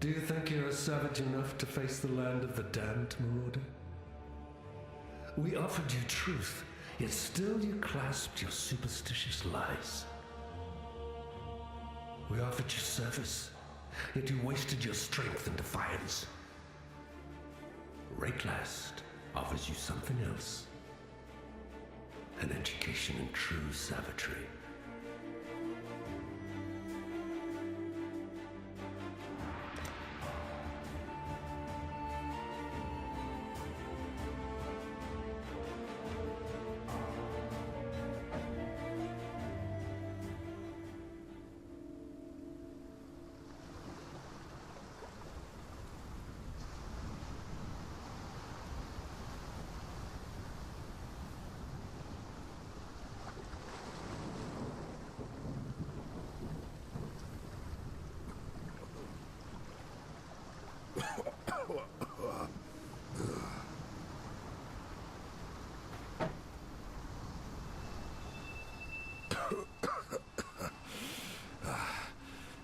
Do you think you're savage enough to face the land of the damned, marauder? We offered you truth, yet still you clasped your superstitious lies. We offered you service, yet you wasted your strength in defiance. Rayclast offers you something else. An education in true savagery.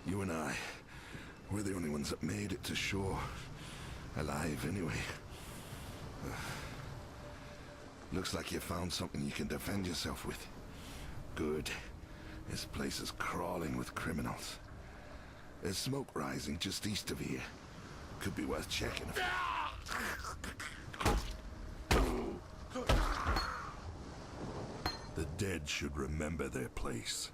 You and I, we're the only ones that made it to shore. Alive, anyway. Looks like you found something you can defend yourself with. Good. This place is crawling with criminals. There's smoke rising just east of here. Could be worth checking. The dead should remember their place.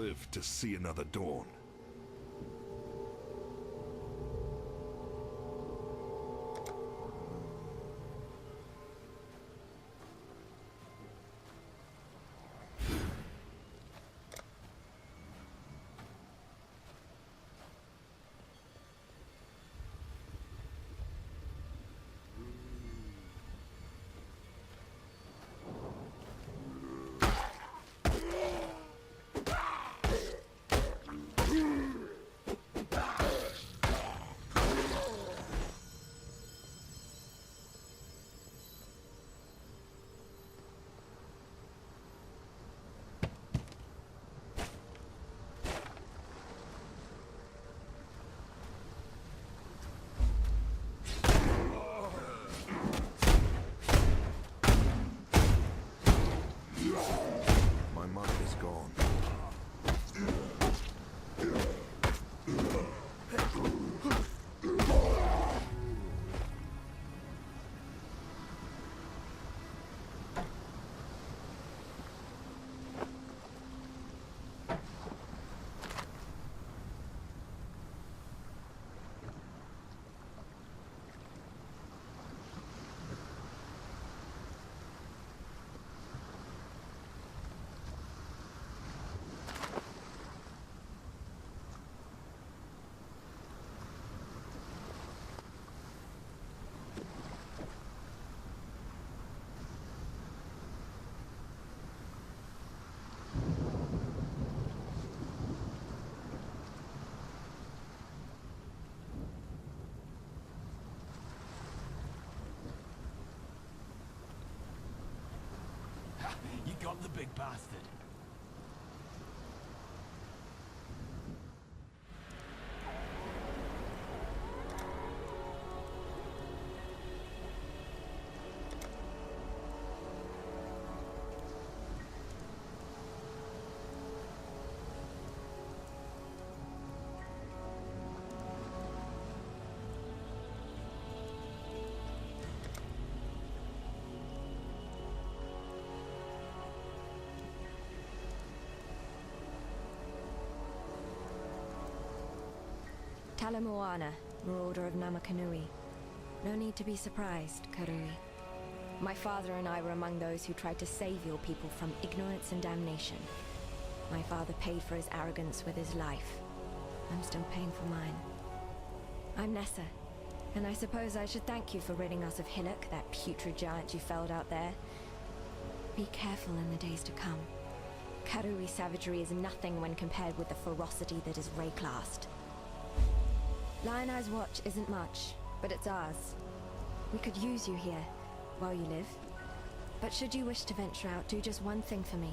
live to see another dawn. My mind is gone. You got the big bastard. Talamoana, marauder of Namakanui. No need to be surprised, Karui. My father and I were among those who tried to save your people from ignorance and damnation. My father paid for his arrogance with his life. I'm still paying for mine. I'm Nessa, and I suppose I should thank you for ridding us of Hillock, that putrid giant you felled out there. Be careful in the days to come. Karui savagery is nothing when compared with the ferocity that is Ray-classed. Lion Eye's watch isn't much, but it's ours. We could use you here, while you live. But should you wish to venture out, do just one thing for me.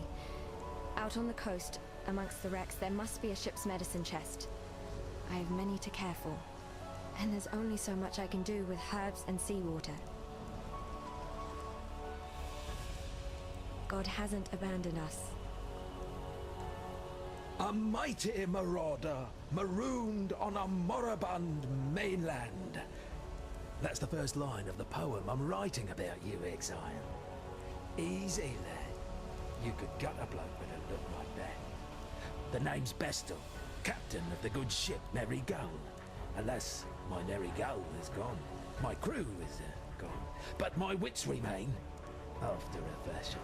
Out on the coast, amongst the wrecks, there must be a ship's medicine chest. I have many to care for, and there's only so much I can do with herbs and seawater. God hasn't abandoned us. A mighty marauder, marooned on a moribund mainland. That's the first line of the poem I'm writing about you, Exile. Easy, lad. You could gut a bloke with a look like that. The name's Bestel, captain of the good ship Merry Gull. Alas, my Merry Gull is gone. My crew is gone. But my wits remain, after a fashion.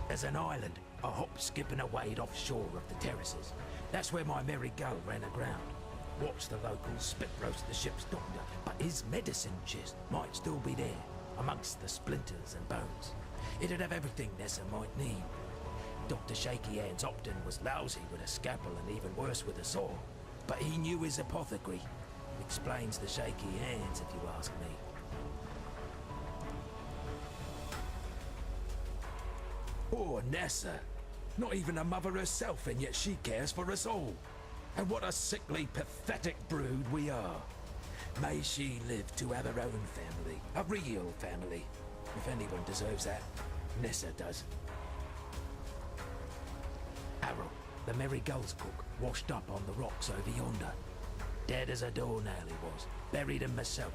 There's an island, a hop, skip and a wade offshore of the terraces. That's where my Merry Gull ran aground. Watched the locals spit roast the ship's doctor, but his medicine chest might still be there, amongst the splinters and bones. It'd have everything Nessa might need. Dr. Shaky Hands Opton was lousy with a scalpel and even worse with a saw, but he knew his apothecary. Explains the shaky hands, if you ask me. Poor Nessa. Not even a mother herself, and yet she cares for us all. And what a sickly, pathetic brood we are. May she live to have her own family. A real family. If anyone deserves that, Nessa does. Harold, the Merry Gull's cook, washed up on the rocks over yonder. Dead as a doornail he was. Buried him myself.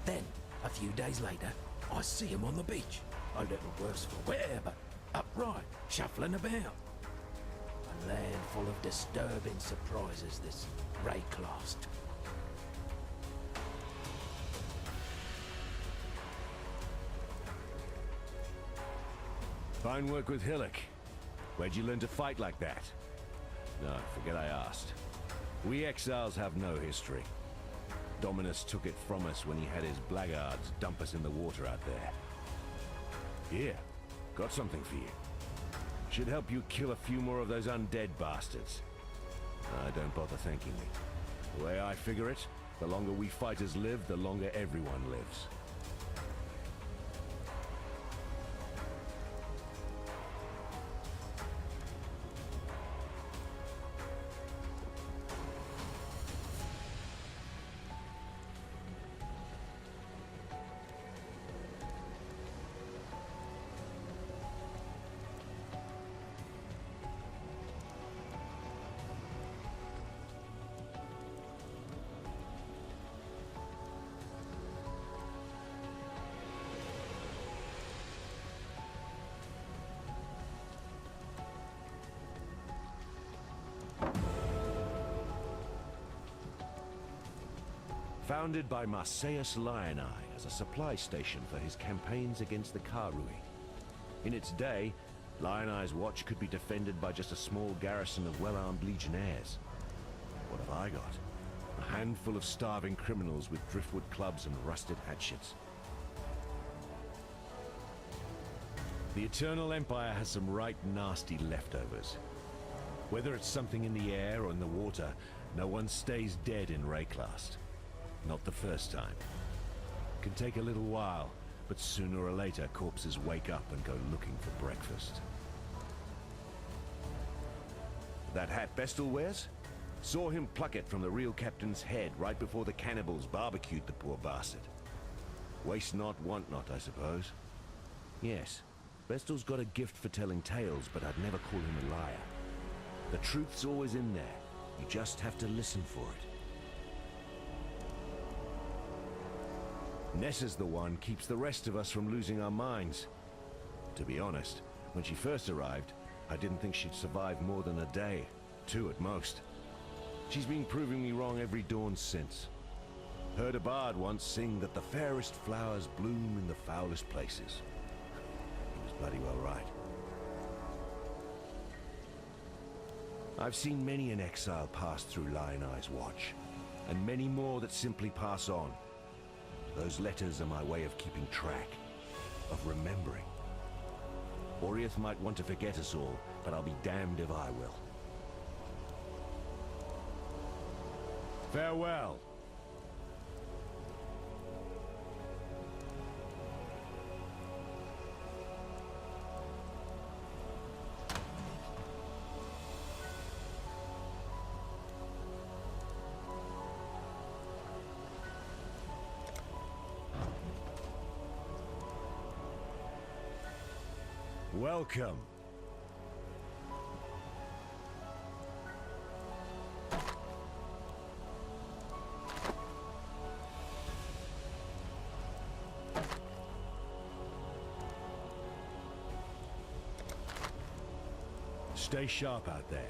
Then, a few days later, I see him on the beach. A little worse for wear, but upright, shuffling about. A land full of disturbing surprises, this Rayclast. Fine work with Hillock. Where'd you learn to fight like that? No, forget I asked. We exiles have no history. Dominus took it from us when he had his blackguards dump us in the water out there. Here, got something for you. Should help you kill a few more of those undead bastards. Don't bother thanking me. The way I figure it, the longer we fighters live, the longer everyone lives. Founded by Marseilles Lioneye as a supply station for his campaigns against the Karui. In its day, Lioneye's watch could be defended by just a small garrison of well-armed legionnaires. What have I got? A handful of starving criminals with driftwood clubs and rusted hatchets. The Eternal Empire has some right nasty leftovers. Whether it's something in the air or in the water, no one stays dead in Rayclast. Not the first time. Can take a little while, but sooner or later corpses wake up and go looking for breakfast. That hat Bestel wears? Saw him pluck it from the real captain's head right before the cannibals barbecued the poor bastard. Waste not, want not, I suppose. Yes, Bestel's got a gift for telling tales, but I'd never call him a liar. The truth's always in there. You just have to listen for it. Nessa's the one keeps the rest of us from losing our minds. To be honest, when she first arrived, I didn't think she'd survive more than a day, 2 at most. She's been proving me wrong every dawn since. Heard a bard once sing that the fairest flowers bloom in the foulest places. He was bloody well right. I've seen many an exile pass through Lioneye's watch, and many more that simply pass on. Those letters are my way of keeping track, of remembering. Oriath might want to forget us all, but I'll be damned if I will. Farewell. Welcome. Stay sharp out there.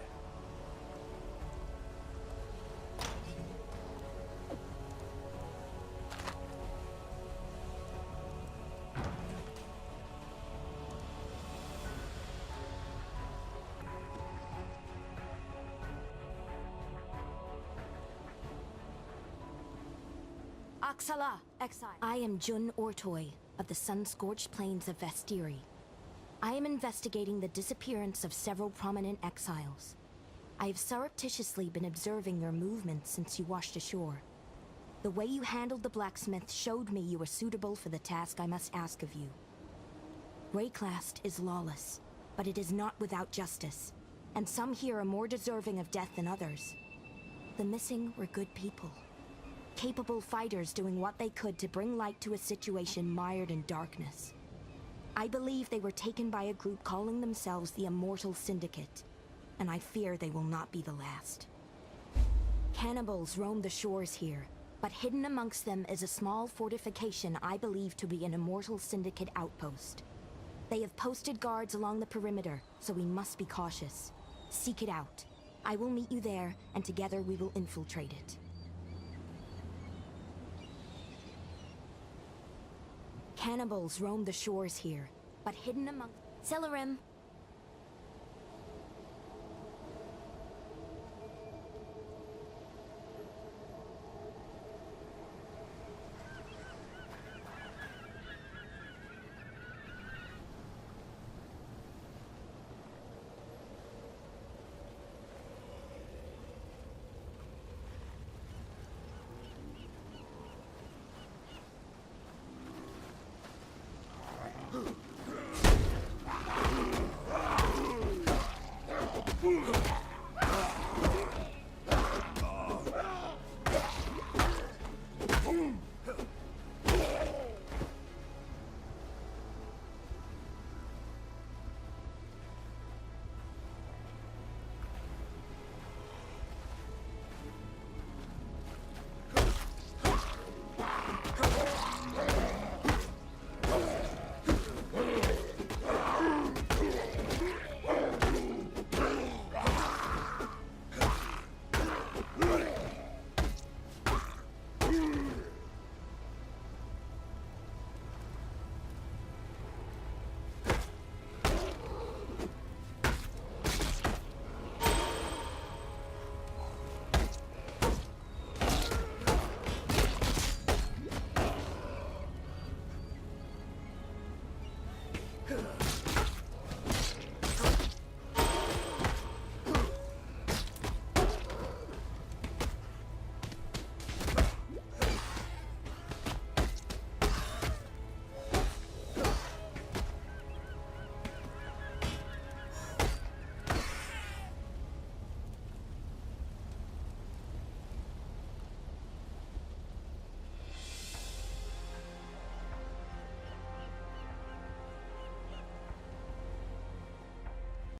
Exile. I am Jun Ortoy of the sun-scorched plains of Vestiri. I am investigating the disappearance of several prominent exiles. I have surreptitiously been observing your movements since you washed ashore. The way you handled the blacksmith showed me you were suitable for the task I must ask of you. Rayclast is lawless, but it is not without justice, and some here are more deserving of death than others. The missing were good people. Capable fighters doing what they could to bring light to a situation mired in darkness. I believe they were taken by a group calling themselves the Immortal Syndicate, and I fear they will not be the last. Cannibals roam the shores here, but hidden amongst them is a small fortification I believe to be an Immortal Syndicate outpost. They have posted guards along the perimeter, so we must be cautious. Seek it out. I will meet you there, and together we will infiltrate it. Cannibals roam the shores here, but hidden among... Celerim,